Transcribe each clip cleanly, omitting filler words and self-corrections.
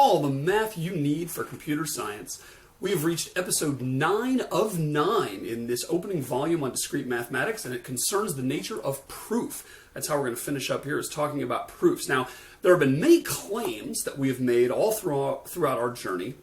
all the math you need for computer science. We have reached episode 9 of 9 in this opening volume on discrete mathematics, and it concerns the nature of proof. That's how we're going to finish up here, is talking about proofs. Now, there have been many claims that we have made all throughout our journey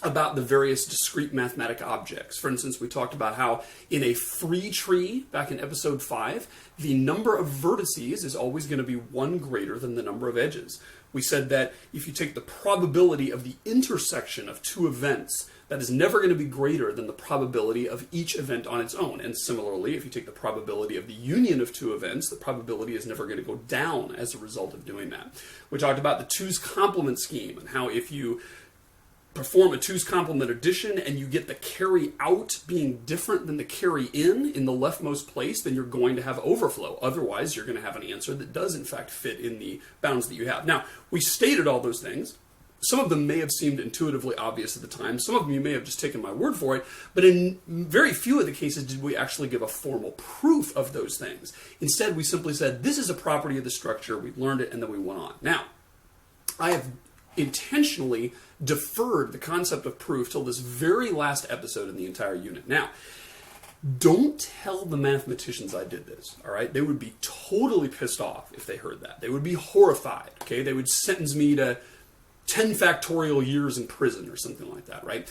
about the various discrete mathematic objects. For instance, we talked about how in a free tree, back in episode 5, the number of vertices is always going to be 1 greater than the number of edges. We said that if you take the probability of the intersection of 2 events, that is never going to be greater than the probability of each event on its own. And similarly, if you take the probability of the union of 2 events, the probability is never going to go down as a result of doing that. We talked about the 2's complement scheme and how if you perform a 2's complement addition and you get the carry out being different than the carry in the leftmost place, then you're going to have overflow. Otherwise, you're going to have an answer that does in fact fit in the bounds that you have. Now, we stated all those things. Some of them may have seemed intuitively obvious at the time. Some of them you may have just taken my word for it. But in very few of the cases did we actually give a formal proof of those things. Instead, we simply said, this is a property of the structure. We learned it, and then we went on. Now, I have intentionally deferred the concept of proof till this very last episode in the entire unit. Now, don't tell the mathematicians I did this, all right? They would be totally pissed off if they heard that. They would be horrified, okay? They would sentence me to 10 factorial years in prison or something like that, right?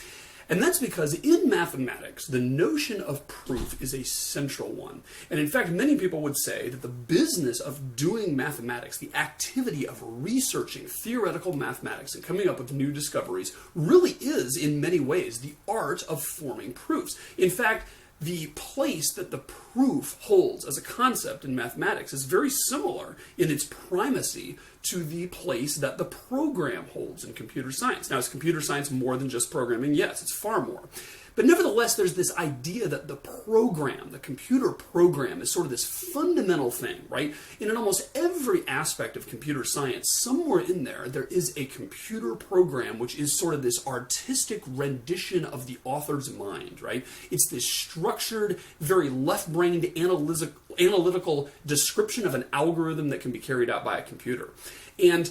And that's because in mathematics, the notion of proof is a central one. And in fact, many people would say that the business of doing mathematics, the activity of researching theoretical mathematics and coming up with new discoveries, really is, in many ways, the art of forming proofs. In fact, the place that the proof holds as a concept in mathematics is very similar in its primacy to the place that the program holds in computer science. Now, is computer science more than just programming? Yes, it's far more. But nevertheless, there's this idea that the program, the computer program, is sort of this fundamental thing, right? And in almost every aspect of computer science, somewhere in there is a computer program which is sort of this artistic rendition of the author's mind, right? It's this structured, very left-brained, analytical description of an algorithm that can be carried out by a computer. And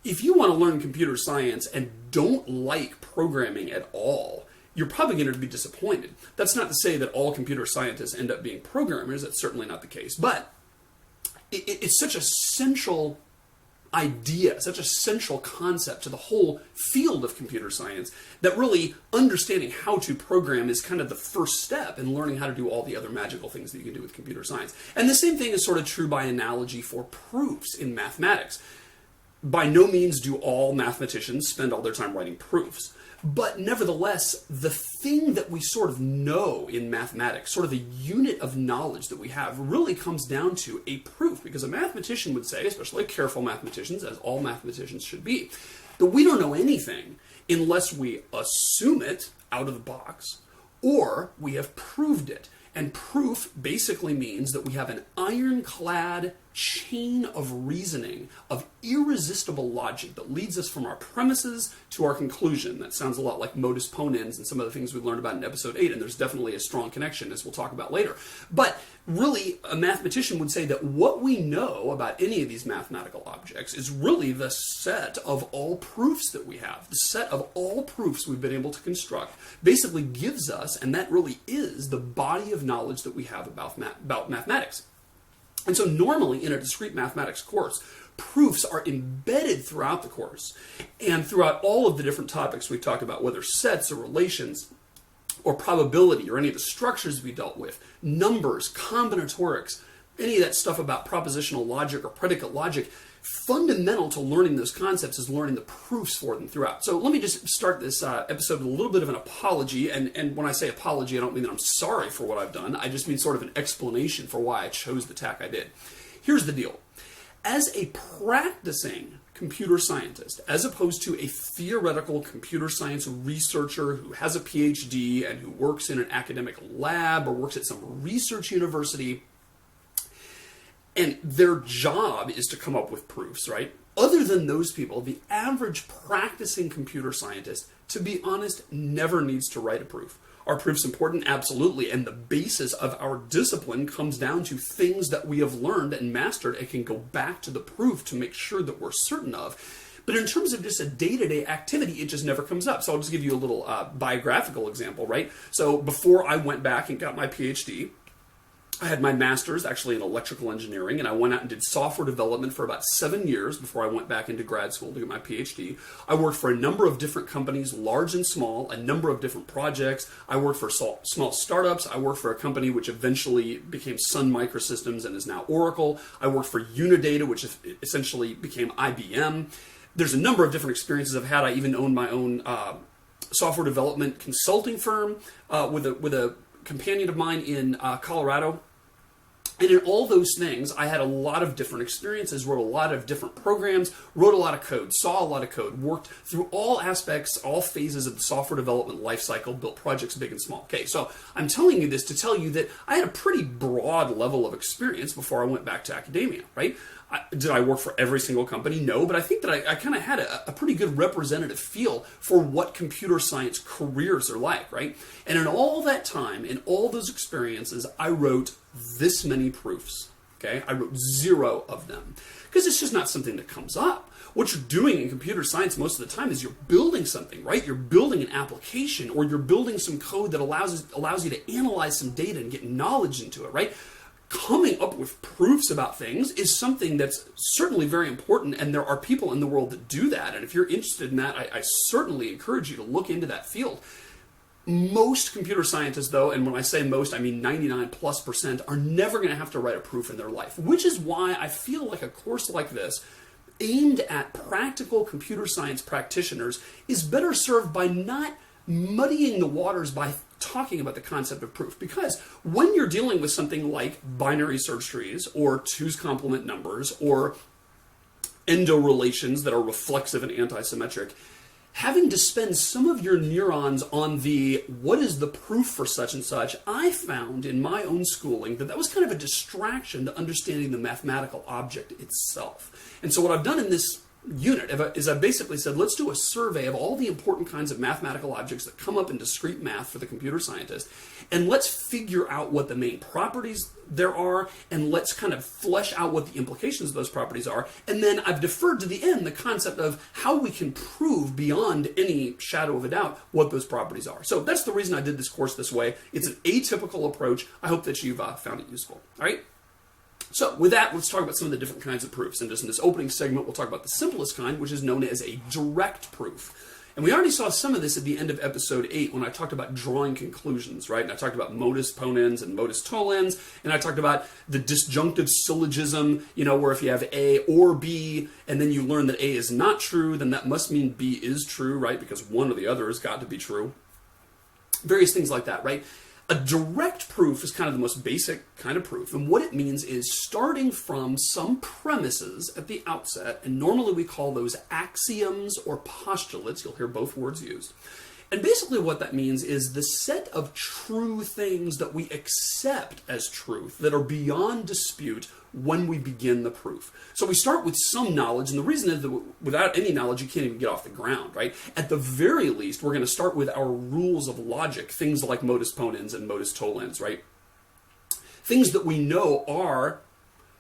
if you want to learn computer science and don't like programming at all, you're probably going to be disappointed. That's not to say that all computer scientists end up being programmers. That's certainly not the case. But it's such a central idea, such a central concept to the whole field of computer science that really understanding how to program is kind of the first step in learning how to do all the other magical things that you can do with computer science. And the same thing is sort of true by analogy for proofs in mathematics. By no means do all mathematicians spend all their time writing proofs. But nevertheless, the thing that we sort of know in mathematics, sort of the unit of knowledge that we have, really comes down to a proof. Because a mathematician would say, especially careful mathematicians, as all mathematicians should be, that we don't know anything unless we assume it out of the box or we have proved it. And proof basically means that we have an ironclad chain of reasoning, of irresistible logic that leads us from our premises to our conclusion. That sounds a lot like modus ponens and some of the things we learned about in episode 8, and there's definitely a strong connection, as we'll talk about later. But really, a mathematician would say that what we know about any of these mathematical objects is really the set of all proofs that we have. The set of all proofs we've been able to construct basically gives us, and that really is, the body of knowledge that we have about mathematics. And so normally in a discrete mathematics course, proofs are embedded throughout the course and throughout all of the different topics we've talked about, whether sets or relations or probability or any of the structures we dealt with, numbers, combinatorics, any of that stuff about propositional logic or predicate logic. Fundamental to learning those concepts is learning the proofs for them throughout. So let me just start this episode with a little bit of an apology. And when I say apology, I don't mean that I'm sorry for what I've done. I just mean sort of an explanation for why I chose the tack I did. Here's the deal. As a practicing computer scientist, as opposed to a theoretical computer science researcher who has a PhD and who works in an academic lab or works at some research university, and their job is to come up with proofs, right? Other than those people, the average practicing computer scientist, to be honest, never needs to write a proof. Are proofs important? Absolutely. And the basis of our discipline comes down to things that we have learned and mastered and can go back to the proof to make sure that we're certain of. But in terms of just a day-to-day activity, it just never comes up. So I'll just give you a little biographical example, right? So before I went back and got my PhD, I had my master's actually in electrical engineering, and I went out and did software development for about 7 years before I went back into grad school to get my PhD. I worked for a number of different companies, large and small, a number of different projects. I worked for small startups. I worked for a company which eventually became Sun Microsystems and is now Oracle. I worked for Unidata, which essentially became IBM. There's a number of different experiences I've had. I even owned my own software development consulting firm with a companion of mine in Colorado. And in all those things, I had a lot of different experiences, wrote a lot of different programs, wrote a lot of code, saw a lot of code, worked through all aspects, all phases of the software development lifecycle, built projects big and small. Okay, so I'm telling you this to tell you that I had a pretty broad level of experience before I went back to academia, right? Did I work for every single company? No, but I think that I kind of had a pretty good representative feel for what computer science careers are like, right? And in all that time, in all those experiences, I wrote this many proofs, okay? I wrote 0 of them because it's just not something that comes up. What you're doing in computer science most of the time is you're building something, right? You're building an application, or you're building some code that allows you to analyze some data and get knowledge into it, right? Coming up with proofs about things is something that's certainly very important, and there are people in the world that do that. And if you're interested in that, I certainly encourage you to look into that field. Most computer scientists, though, and when I say most, I mean 99+%, are never going to have to write a proof in their life, which is why I feel like a course like this, aimed at practical computer science practitioners, is better served by not muddying the waters by talking about the concept of proof. Because when you're dealing with something like binary search trees, or 2's complement numbers, or endo relations that are reflexive and antisymmetric, having to spend some of your neurons on the what is the proof for such and such, I found in my own schooling that was kind of a distraction to understanding the mathematical object itself. And so what I've done in this unit is I basically said, let's do a survey of all the important kinds of mathematical objects that come up in discrete math for the computer scientist, and let's figure out what the main properties there are, and let's kind of flesh out what the implications of those properties are. And then I've deferred to the end the concept of how we can prove beyond any shadow of a doubt what those properties are. So that's the reason I did this course this way. It's an atypical approach. I hope that you've found it useful. All right? So with that, let's talk about some of the different kinds of proofs. And just in this opening segment, we'll talk about the simplest kind, which is known as a direct proof. And we already saw some of this at the end of episode 8 when I talked about drawing conclusions, right? And I talked about modus ponens and modus tollens, and I talked about the disjunctive syllogism, where if you have A or B, and then you learn that A is not true, then that must mean B is true, right? Because one or the other has got to be true. Various things like that, right? A direct proof is kind of the most basic kind of proof, and what it means is starting from some premises at the outset, and normally we call those axioms or postulates. You'll hear both words used. And basically what that means is the set of true things that we accept as truth that are beyond dispute when we begin the proof. So we start with some knowledge, and the reason is that without any knowledge, you can't even get off the ground, right? At the very least, we're going to start with our rules of logic, things like modus ponens and modus tollens, right? Things that we know are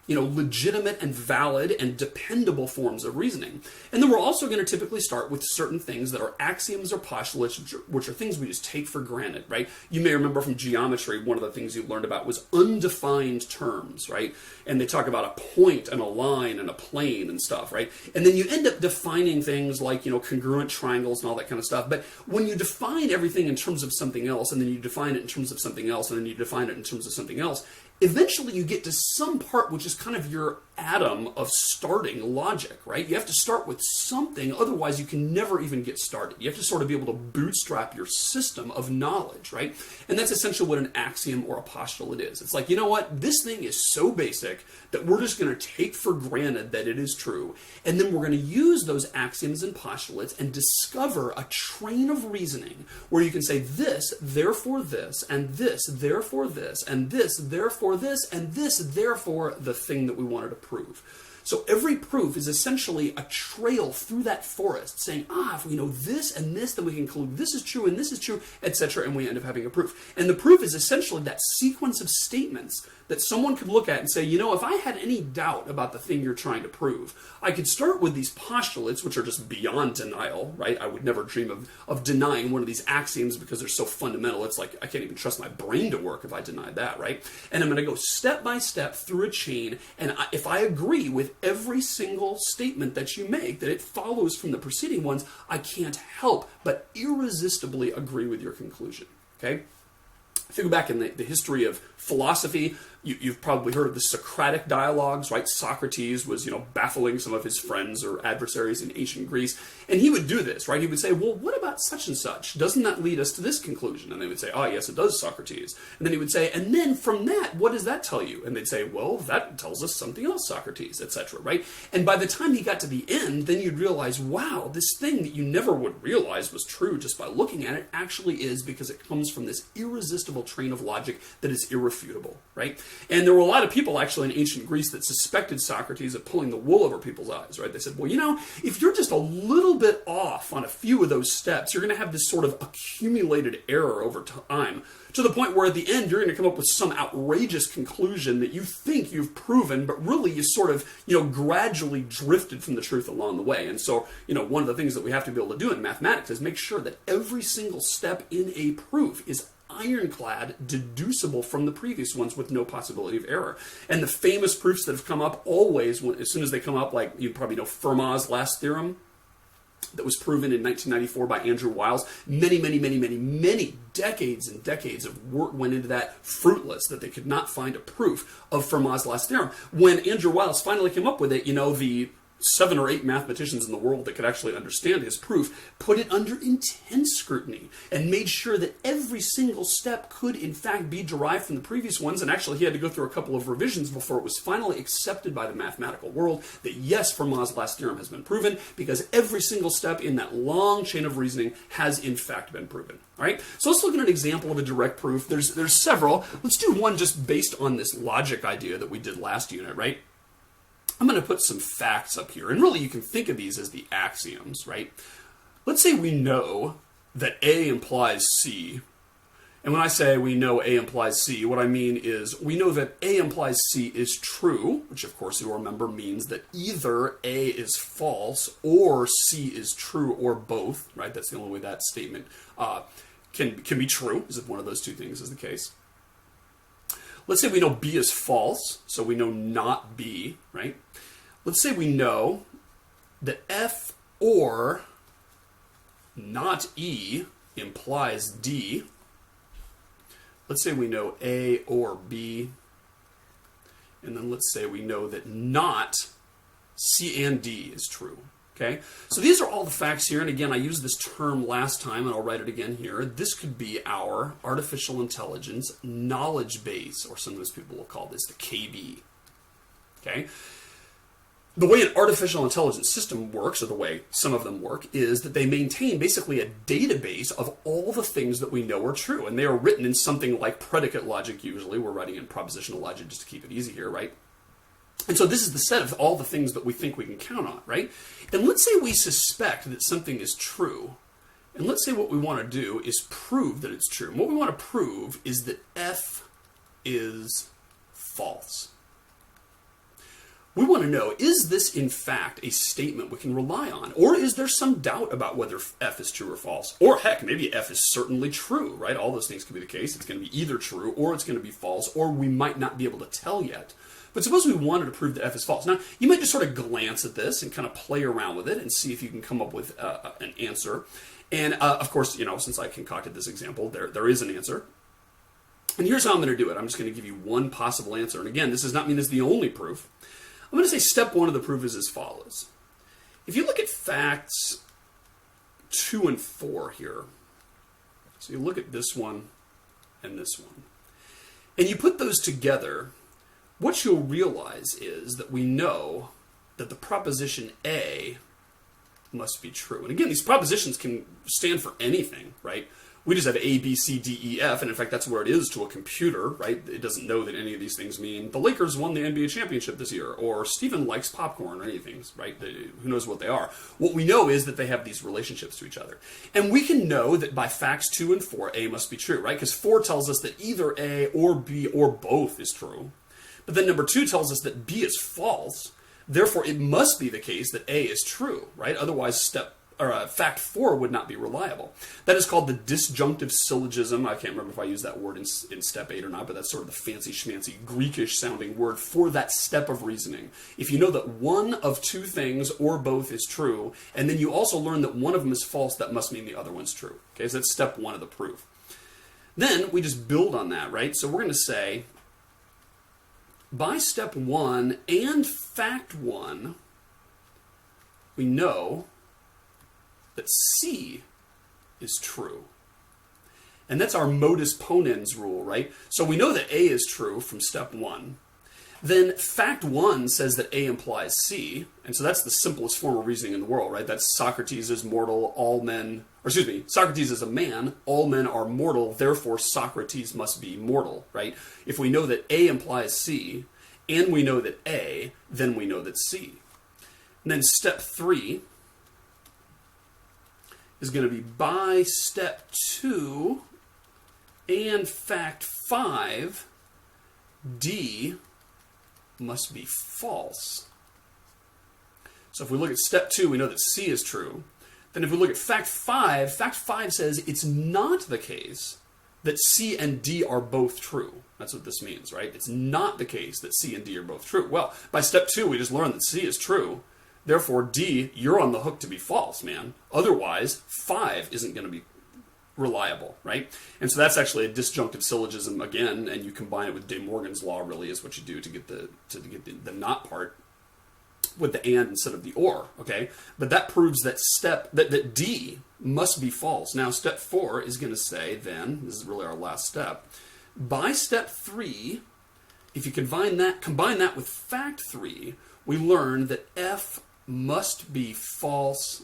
legitimate and valid and dependable forms of reasoning. And then we're also going to typically start with certain things that are axioms or postulates, which are things we just take for granted, right? You may remember from geometry, one of the things you learned about was undefined terms, right? And they talk about a point and a line and a plane and stuff, right? And then you end up defining things like, congruent triangles and all that kind of stuff. But when you define everything in terms of something else, and then you define it in terms of something else, and then you define it in terms of something else, eventually you get to some part which is kind of your atom of starting logic, right? You have to start with something, otherwise you can never even get started. You have to sort of be able to bootstrap your system of knowledge, right? And that's essentially what an axiom or a postulate is. It's like, this thing is so basic that we're just going to take for granted that it is true, and then we're going to use those axioms and postulates and discover a train of reasoning where you can say this, therefore this, and this, therefore this, and this, therefore this, and this, therefore the thing that we wanted to prove. So every proof is essentially a trail through that forest saying, if we know this and this, then we can conclude this is true and this is true, etc., and we end up having a proof. And the proof is essentially that sequence of statements that someone could look at and say, if I had any doubt about the thing you're trying to prove, I could start with these postulates, which are just beyond denial, right? I would never dream of denying one of these axioms because they're so fundamental. It's like I can't even trust my brain to work if I denied that, right? And I'm going to go step by step through a chain, and if I agree with every single statement that you make, that it follows from the preceding ones, I can't help but irresistibly agree with your conclusion, okay? If you go back in the history of philosophy, you've probably heard of the Socratic dialogues, right? Socrates was, baffling some of his friends or adversaries in ancient Greece, and he would do this, right? He would say, well, what about such and such? Doesn't that lead us to this conclusion? And they would say, yes, it does, Socrates. And then he would say, and then from that, what does that tell you? And they'd say, well, that tells us something else, Socrates, etc., right? And by the time he got to the end, then you'd realize, wow, this thing that you never would realize was true just by looking at it actually is, because it comes from this irresistible train of logic that is irrefutable, right? And there were a lot of people actually in ancient Greece that suspected Socrates of pulling the wool over people's eyes, right? They said, well, if you're just a little bit off on a few of those steps, you're going to have this sort of accumulated error over time, to the point where at the end you're going to come up with some outrageous conclusion that you think you've proven, but really you sort of, gradually drifted from the truth along the way. And so, one of the things that we have to be able to do in mathematics is make sure that every single step in a proof is ironclad, deducible from the previous ones with no possibility of error. And the famous proofs that have come up always, as soon as they come up, like you probably know Fermat's last theorem, that was proven in 1994 by Andrew Wiles. Many decades and decades of work went into that, fruitless, that they could not find a proof of Fermat's last theorem. When Andrew Wiles finally came up with it, the 7 or 8 mathematicians in the world that could actually understand his proof put it under intense scrutiny and made sure that every single step could in fact be derived from the previous ones. And actually he had to go through a couple of revisions before it was finally accepted by the mathematical world that yes, Fermat's last theorem has been proven, because every single step in that long chain of reasoning has in fact been proven. All right, so let's look at an example of a direct proof. There's several. Let's do one just based on this logic idea that we did last unit, right? I'm going to put some facts up here, and really you can think of these as the axioms, right? Let's say we know that A implies C, and when I say we know A implies C, what I mean is we know that A implies C is true, which of course you'll remember means that either A is false or C is true, or both, right? That's the only way that statement can be true, is if one of those two things is the case. Let's say we know B is false, so we know not B, right? Let's say we know that F or not E implies D. Let's say we know A or B. And then let's say we know that not C and D is true. Okay, so these are all the facts here, and again, I used this term last time, and I'll write it again here. This could be our artificial intelligence knowledge base, or sometimes people will call this the KB. Okay, the way an artificial intelligence system works, or the way some of them work, is that they maintain basically a database of all the things that we know are true, and they are written in something like predicate logic usually. We're writing in propositional logic just to keep it easy here, right? And so this is the set of all the things that we think we can count on, right? And let's say we suspect that something is true. And let's say what we want to do is prove that it's true. And what we want to prove is that F is false. We want to know, is this in fact a statement we can rely on? Or is there some doubt about whether F is true or false? Or heck, maybe F is certainly true, right? All those things could be the case. It's going to be either true or it's going to be false, or we might not be able to tell yet. But suppose we wanted to prove that F is false. Now, you might just sort of glance at this and kind of play around with it and see if you can come up with an answer. And of course, since I concocted this example, there is an answer. And here's how I'm going to do it. I'm just going to give you one possible answer. And again, this does not mean it's the only proof. I'm going to say step 1 of the proof is as follows. If you look at facts 2 and 4 here, so you look at this one and this one, and you put those together, what you'll realize is that we know that the proposition A must be true. And again, these propositions can stand for anything, right? We just have A, B, C, D, E, F, and in fact, that's where it is to a computer, right? It doesn't know that any of these things mean the Lakers won the NBA championship this year, or Steven likes popcorn, or anything, right? Who knows what they are? What we know is that they have these relationships to each other. And we can know that by facts 2 and 4, A must be true, right? Because 4 tells us that either A or B or both is true. But then number 2 tells us that B is false. Therefore, it must be the case that A is true, right? Otherwise, fact 4 would not be reliable. That is called the disjunctive syllogism. I can't remember if I used that word in step 8 or not, but that's sort of the fancy schmancy Greekish sounding word for that step of reasoning. If you know that one of 2 things or both is true, and then you also learn that one of them is false, that must mean the other one's true. Okay, so that's step 1 of the proof. Then we just build on that, right? So we're going to say, by step 1 and fact 1, we know that C is true. And that's our modus ponens rule, right? So we know that A is true from step 1. Then fact 1 says that A implies C, and so that's the simplest form of reasoning in the world, right? That's Socrates is mortal, Socrates is a man, all men are mortal, therefore Socrates must be mortal, right? If we know that A implies C, and we know that A, then we know that C. And then step 3 is going to be by step 2 and fact 5, D must be false. So if we look at step 2, we know that C is true. Then if we look at fact 5 says it's not the case that C and D are both true. That's what this means, right? It's not the case that C and D are both true. Well, by step 2, we just learned that C is true. Therefore, D, you're on the hook to be false, man. Otherwise, 5 isn't going to be reliable, right? And so that's actually a disjunctive syllogism again, and you combine it with De Morgan's law, really, is what you do to get the not part with the and instead of the or, okay? But that proves that that D must be false. Now, step 4 is going to say then, this is really our last step, by step 3, if you combine that with fact 3, we learn that F must be false.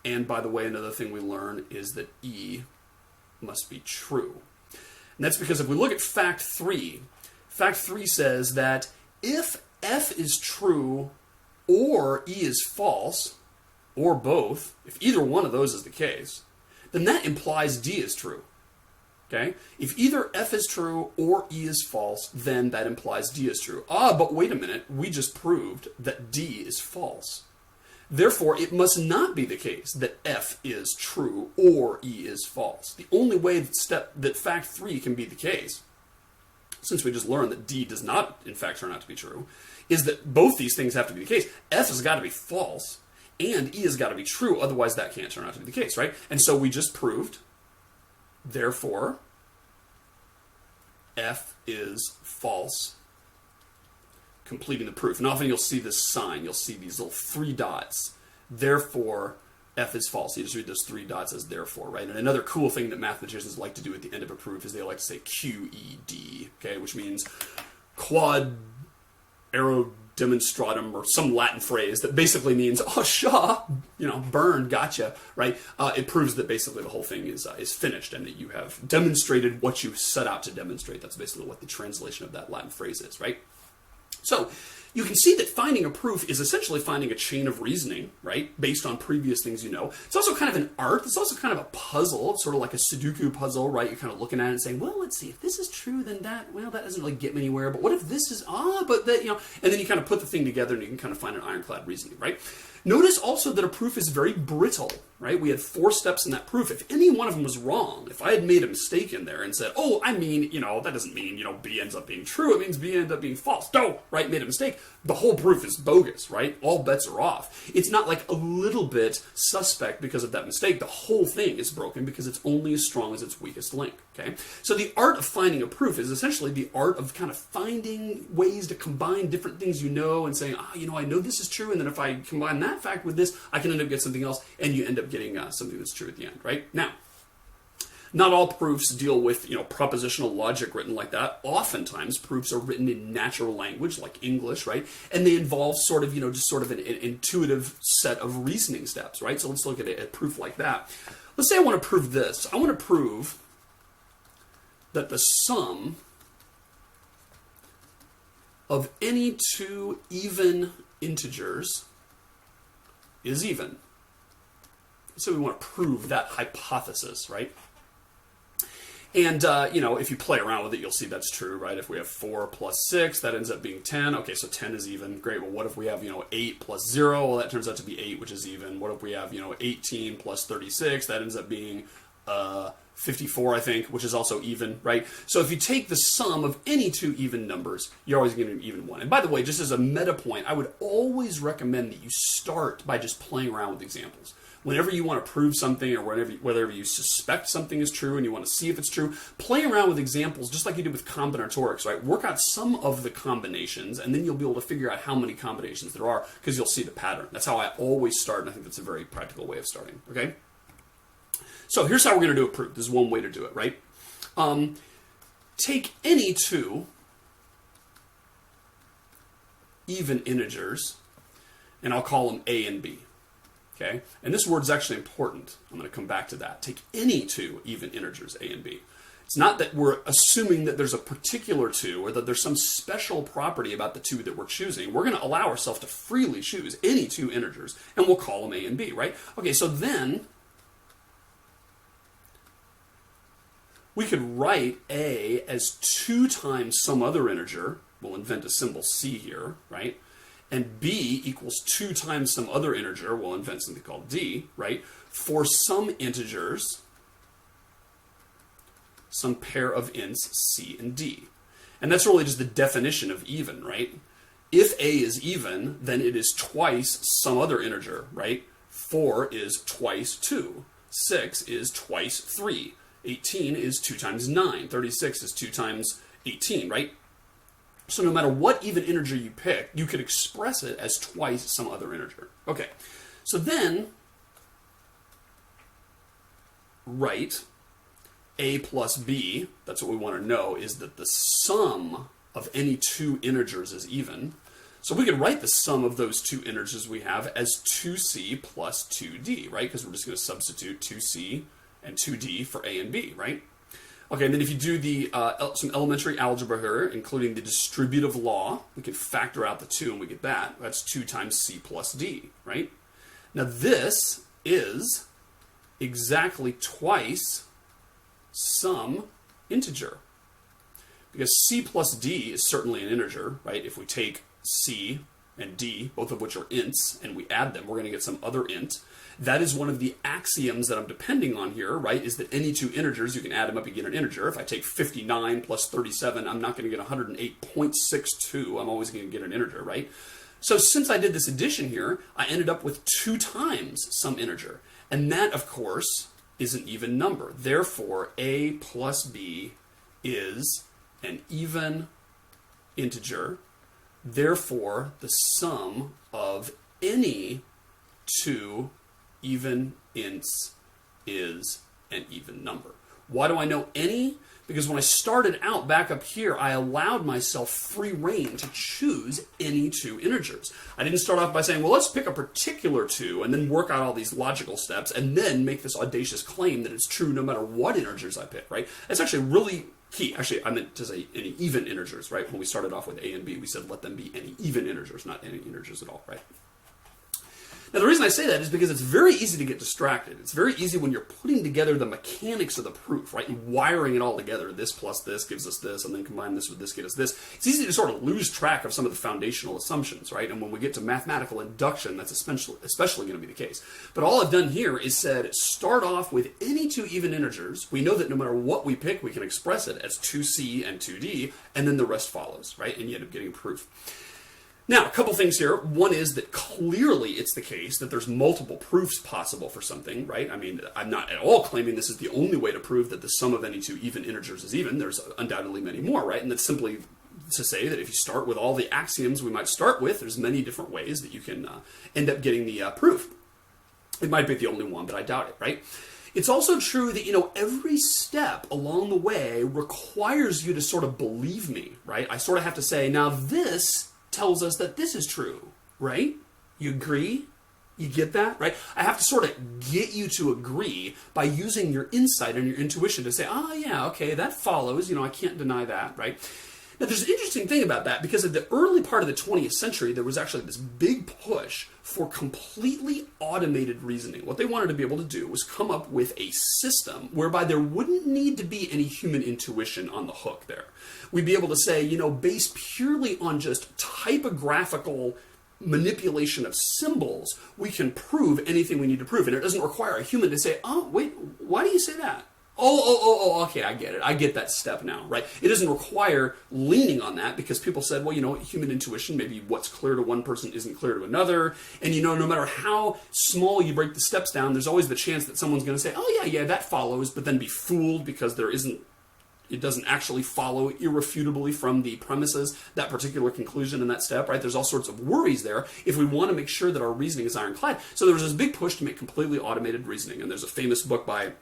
And by the way, another thing we learn is that E must be true. And that's because if we look at fact 3 says that if F is true or E is false, or both, if either one of those is the case, then that implies D is true. Okay? If either F is true or E is false, then that implies D is true. But wait a minute, we just proved that D is false. Therefore, it must not be the case that F is true or E is false. The only way that fact 3 can be the case, since we just learned that D does not, in fact, turn out to be true, is that both these things have to be the case. F has got to be false, and E has got to be true, otherwise that can't turn out to be the case, right? And so we just proved, therefore, F is false, completing the proof. And often you'll see this sign, you'll see these little 3 dots, therefore F is false. You just read those 3 dots as therefore, right? And another cool thing that mathematicians like to do at the end of a proof is they like to say QED, okay, which means quad aerodemonstratum, or some Latin phrase that basically means, burn, gotcha, right? It proves that basically the whole thing is finished and that you have demonstrated what you set out to demonstrate. That's basically what the translation of that Latin phrase is, right? So you can see that finding a proof is essentially finding a chain of reasoning, right, based on previous things you know. It's also kind of an art. It's also kind of a puzzle. It's sort of like a Sudoku puzzle, right? You're kind of looking at it and saying, well, let's see, if this is true, then that doesn't really get me anywhere. But what if this is, but that, and then you kind of put the thing together and you can kind of find an ironclad reasoning, right? Notice also that a proof is very brittle, right? We had 4 steps in that proof. If any one of them was wrong, if I had made a mistake in there and said, that doesn't mean, B ends up being true. It means B ends up being false. No, right? Made a mistake. The whole proof is bogus, right? All bets are off. It's not like a little bit suspect because of that mistake. The whole thing is broken because it's only as strong as its weakest link, okay? So the art of finding a proof is essentially the art of kind of finding ways to combine different things you know and saying, I know this is true, and then if I combine that fact with this, I can end up getting something else, and you end up getting something that's true at the end, right? Now, not all proofs deal with, propositional logic written like that. Oftentimes, proofs are written in natural language, like English, right? And they involve sort of, just sort of an intuitive set of reasoning steps, right? So let's look at a proof like that. Let's say I want to prove this. I want to prove that the sum of any two even integers is even. So we want to prove that hypothesis, right? And, if you play around with it, you'll see that's true, right? If we have 4 plus 6, that ends up being 10. Okay, so 10 is even. Great. Well, what if we have, 8 plus 0? Well, that turns out to be 8, which is even. What if we have, 18 plus 36? That ends up being 54, I think, which is also even, right? So if you take the sum of any two even numbers, you're always going to get an even one. And by the way, just as a meta point, I would always recommend that you start by just playing around with examples. Whenever you want to prove something or whenever you suspect something is true and you want to see if it's true, play around with examples just like you did with combinatorics, right? Work out some of the combinations and then you'll be able to figure out how many combinations there are because you'll see the pattern. That's how I always start, and I think that's a very practical way of starting, okay? So here's how we're going to do a proof. This is one way to do it, right? Take any two even integers, and I'll call them A and B. Okay? And this word is actually important. I'm going to come back to that. Take any two even integers, A and B. It's not that we're assuming that there's a particular two or that there's some special property about the two that we're choosing. We're going to allow ourselves to freely choose any two integers, and we'll call them A and B, right? Okay, so then we could write A as 2 times some other integer. We'll invent a symbol C here, right? And B equals 2 times some other integer. We'll invent something called D, right? For some integers, some pair of ints C and D. And that's really just the definition of even, right? If A is even, then it is twice some other integer, right? 4 is twice 2. 6 is twice 3. 18 is 2 times 9. 36 is 2 times 18, right? So no matter what even integer you pick, you could express it as twice some other integer. Okay, so then write A plus B, that's what we want to know, is that the sum of any two integers is even. So we could write the sum of those two integers we have as 2c plus 2d, right? Because we're just going to substitute 2c and 2d for A and B, right? Okay, and then if you do the some elementary algebra here, including the distributive law, we can factor out the 2 and we get that. That's 2 times c plus d, right? Now this is exactly twice some integer. Because c plus d is certainly an integer, right? If we take c and d, both of which are ints, and we add them, we're going to get some other int. That is one of the axioms that I'm depending on here, right, is that any two integers, you can add them up and get an integer. If I take 59 plus 37, I'm not going to get 108.62. I'm always going to get an integer, right? So since I did this addition here, I ended up with 2 times some integer. And that, of course, is an even number. Therefore, A plus B is an even integer. Therefore, the sum of any two even ints is an even number. Why do I know any? Because when I started out back up here, I allowed myself free reign to choose any two integers. I didn't start off by saying, well, let's pick a particular two and then work out all these logical steps and then make this audacious claim that it's true no matter what integers I pick, right? That's actually really key. Actually, I meant to say any even integers, right? When we started off with A and B, we said let them be any even integers, not any integers at all, right? Now, the reason I say that is because it's very easy to get distracted. It's very easy when you're putting together the mechanics of the proof, right, and wiring it all together. This plus this gives us this, and then combine this with this, get us this. It's easy to sort of lose track of some of the foundational assumptions, right? And when we get to mathematical induction, that's especially going to be the case. But all I've done here is said start off with any two even integers. We know that no matter what we pick, we can express it as 2c and 2d, and then the rest follows, right? And you end up getting a proof. Now, a couple things here. One is that clearly it's the case that there's multiple proofs possible for something, right? I mean, I'm not at all claiming this is the only way to prove that the sum of any two even integers is even. There's undoubtedly many more, right? And that's simply to say that if you start with all the axioms we might start with, there's many different ways that you can end up getting the proof. It might be the only one, but I doubt it, right? It's also true that, every step along the way requires you to sort of believe me, right? I sort of have to say, now this tells us that this is true, right? You agree? You get that, right? I have to sort of get you to agree by using your insight and your intuition to say, oh, yeah, okay, that follows. I can't deny that, right? Now, there's an interesting thing about that, because at the early part of the 20th century, there was actually this big push for completely automated reasoning. What they wanted to be able to do was come up with a system whereby there wouldn't need to be any human intuition on the hook there. We'd be able to say, based purely on just typographical manipulation of symbols, we can prove anything we need to prove. And it doesn't require a human to say, oh, wait, why do you say that? Oh, okay, I get it. I get that step now, right? It doesn't require leaning on that, because people said, well, human intuition, maybe what's clear to one person isn't clear to another. And, no matter how small you break the steps down, there's always the chance that someone's going to say, oh, yeah, that follows, but then be fooled because it doesn't actually follow irrefutably from the premises, that particular conclusion in that step, right? There's all sorts of worries there if we want to make sure that our reasoning is ironclad. So there was this big push to make completely automated reasoning. And there's a famous book by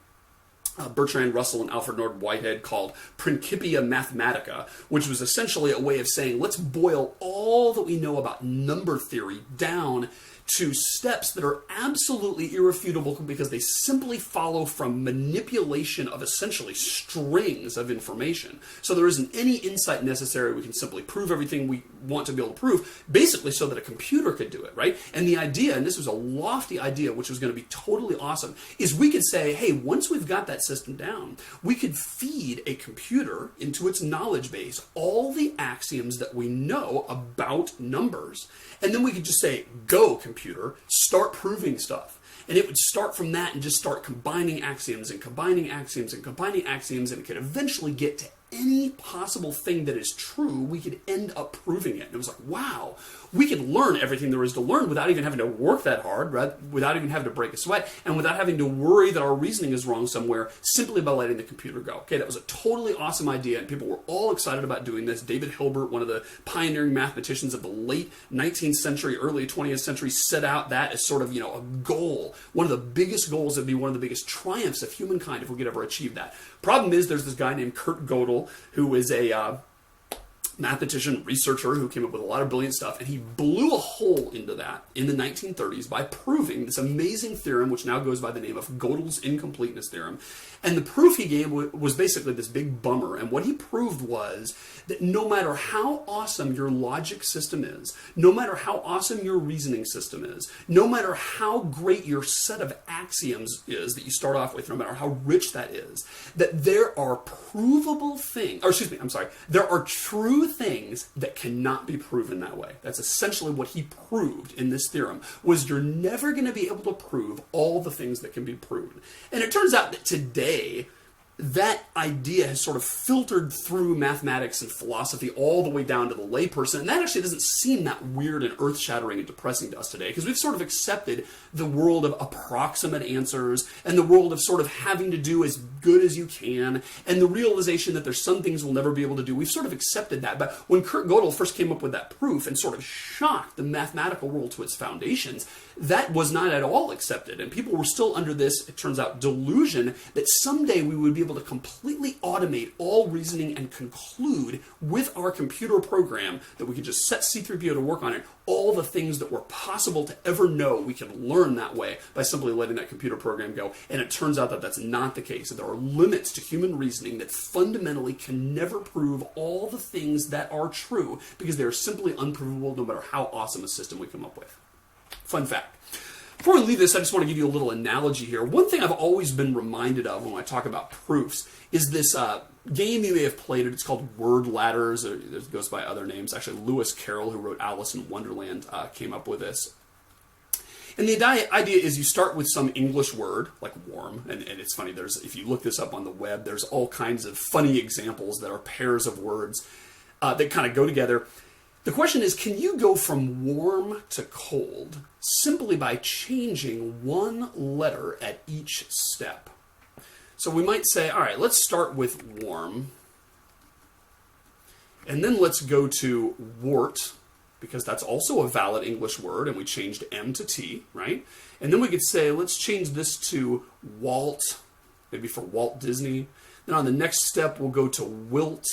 Bertrand Russell and Alfred North Whitehead called Principia Mathematica, which was essentially a way of saying, let's boil all that we know about number theory down to steps that are absolutely irrefutable, because they simply follow from manipulation of essentially strings of information. So there isn't any insight necessary. We can simply prove everything we want to be able to prove, basically so that a computer could do it, right? And the idea, and this was a lofty idea, which was going to be totally awesome, is we could say, hey, once we've got that system down, we could feed a computer into its knowledge base all the axioms that we know about numbers. And then we could just say, go, computer, start proving stuff. And it would start from that and just start combining axioms and combining axioms and combining axioms, and it could eventually get to any possible thing that is true. We could end up proving it. And it was like, wow, we could learn everything there is to learn without even having to work that hard, right? Without even having to break a sweat, and without having to worry that our reasoning is wrong somewhere, simply by letting the computer go. Okay, that was a totally awesome idea, and people were all excited about doing this. David Hilbert, one of the pioneering mathematicians of the late 19th century, early 20th century, set out that as sort of, a goal. One of the biggest goals that would be one of the biggest triumphs of humankind if we could ever achieve that. Problem is, there's this guy named Kurt Gödel, who is a mathematician, researcher, who came up with a lot of brilliant stuff, and he blew a hole into that in the 1930s by proving this amazing theorem, which now goes by the name of Gödel's incompleteness theorem. And the proof he gave was basically this big bummer. And what he proved was that no matter how awesome your logic system is, no matter how awesome your reasoning system is, no matter how great your set of axioms is that you start off with, no matter how rich that is, that there are provable things, there are true things that cannot be proven that way. That's essentially what he proved in this theorem, was you're never going to be able to prove all the things that can be proven. And it turns out that today, that idea has sort of filtered through mathematics and philosophy all the way down to the layperson. And that actually doesn't seem that weird and earth-shattering and depressing to us today, because we've sort of accepted the world of approximate answers and the world of sort of having to do as good as you can, and the realization that there's some things we'll never be able to do. We've sort of accepted that. But when Kurt Gödel first came up with that proof and sort of shocked the mathematical world to its foundations, that was not at all accepted. And people were still under this, it turns out, delusion that someday we would be able to completely automate all reasoning and conclude with our computer program, that we could just set C3PO to work on it, all the things that were possible to ever know. We can learn that way by simply letting that computer program go. And it turns out that that's not the case. That there are limits to human reasoning that fundamentally can never prove all the things that are true, because they are simply unprovable no matter how awesome a system we come up with. Fun fact. Before we leave this, I just want to give you a little analogy here. One thing I've always been reminded of when I talk about proofs is this game you may have played it. It's called Word Ladders, or it goes by other names. Actually, Lewis Carroll, who wrote Alice in Wonderland, came up with this. And the idea is you start with some English word, like warm, and it's funny, if you look this up on the web, there's all kinds of funny examples that are pairs of words that kind of go together. The question is, can you go from warm to cold simply by changing one letter at each step? So we might say, all right, let's start with warm, and then let's go to wart, because that's also a valid English word, and we changed M to T, right? And then we could say, let's change this to Walt, maybe for Walt Disney. Then on the next step, we'll go to wilt.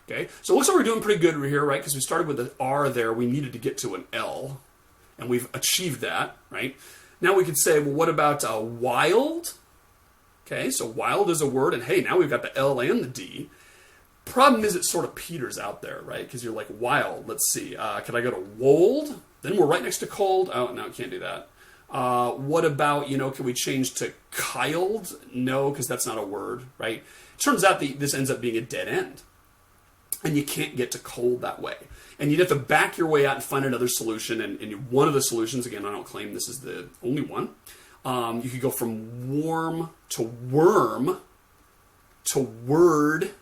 Okay, so it looks like we're doing pretty good here, right? Because we started with an R there, we needed to get to an L. and we've achieved that, right? Now we could say, well, what about wild? Okay, so wild is a word, and hey, now we've got the L and the D. Problem is it sort of peters out there, right? Because you're like, wild, let's see. Could I go to wold? Then we're right next to cold. Oh, no, can't do that. What about, can we change to kiled? No, because that's not a word, right? Turns out this ends up being a dead end. And you can't get to cold that way. And you'd have to back your way out and find another solution. And one of the solutions, again, I don't claim this is the only one. You could go from warm to worm to word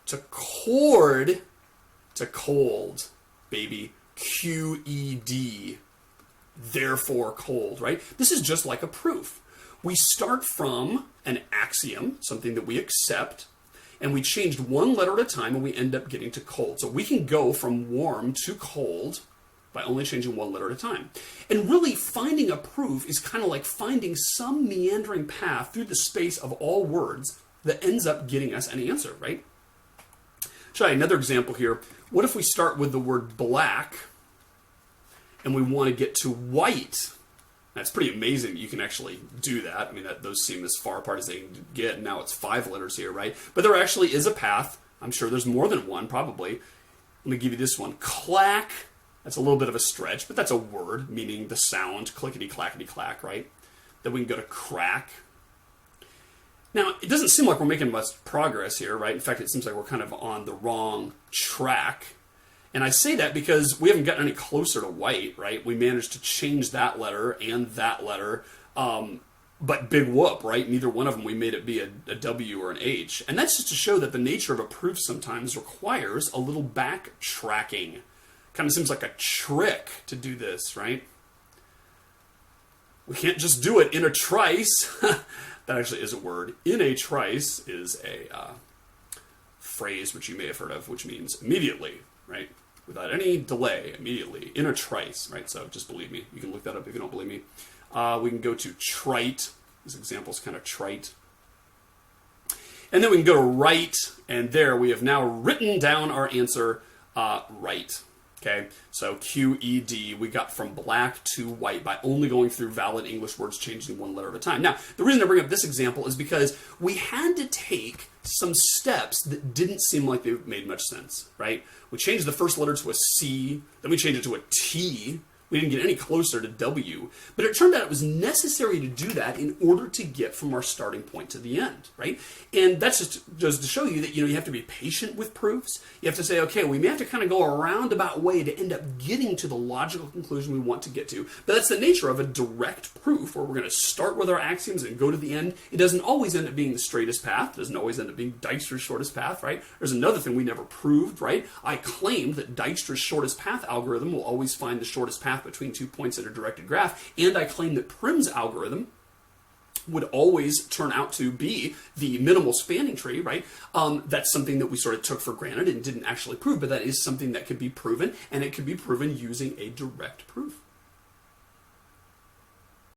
to cord to cold, baby. QED. Therefore cold, right? This is just like a proof. We start from an axiom, something that we accept, and we changed one letter at a time, and we end up getting to cold. So we can go from warm to cold by only changing one letter at a time. And really, finding a proof is kind of like finding some meandering path through the space of all words that ends up getting us an answer, right? Try another example here. What if we start with the word black, and we want to get to white? That's pretty amazing that you can actually do that. I mean, those seem as far apart as they can get, and now it's 5 letters here, right? But there actually is a path. I'm sure there's more than one, probably. Let me give you this one. Clack. That's a little bit of a stretch, but that's a word, meaning the sound, clickety-clackety-clack, right? Then we can go to crack. Now, it doesn't seem like we're making much progress here, right? In fact, it seems like we're kind of on the wrong track. And I say that because we haven't gotten any closer to white, right? We managed to change that letter and that letter, but big whoop, right? Neither one of them we made it be a W or an H. And that's just to show that the nature of a proof sometimes requires a little backtracking. Kind of seems like a trick to do this, right? We can't just do it in a trice. That actually is a word. In a trice is a phrase which you may have heard of, which means immediately, right? Without any delay, immediately, in a trice, right? So just believe me. You can look that up if you don't believe me. We can go to trite. This example is kind of trite. And then we can go to right, and there we have now written down our answer right. Okay, so QED, we got from black to white by only going through valid English words, changing one letter at a time. Now, the reason I bring up this example is because we had to take some steps that didn't seem like they made much sense, right? We changed the first letter to a C, then we changed it to a T. We didn't get any closer to W, but it turned out it was necessary to do that in order to get from our starting point to the end, right? And that's just to show you that, you have to be patient with proofs. You have to say, okay, we may have to kind of go a roundabout way to end up getting to the logical conclusion we want to get to. But that's the nature of a direct proof, where we're going to start with our axioms and go to the end. It doesn't always end up being the straightest path. It doesn't always end up being Dijkstra's shortest path, right? There's another thing we never proved, right? I claimed that Dijkstra's shortest path algorithm will always find the shortest path between 2 points in a directed graph, and I claim that Prim's algorithm would always turn out to be the minimal spanning tree, right? That's something that we sort of took for granted and didn't actually prove, but that is something that could be proven, and it could be proven using a direct proof.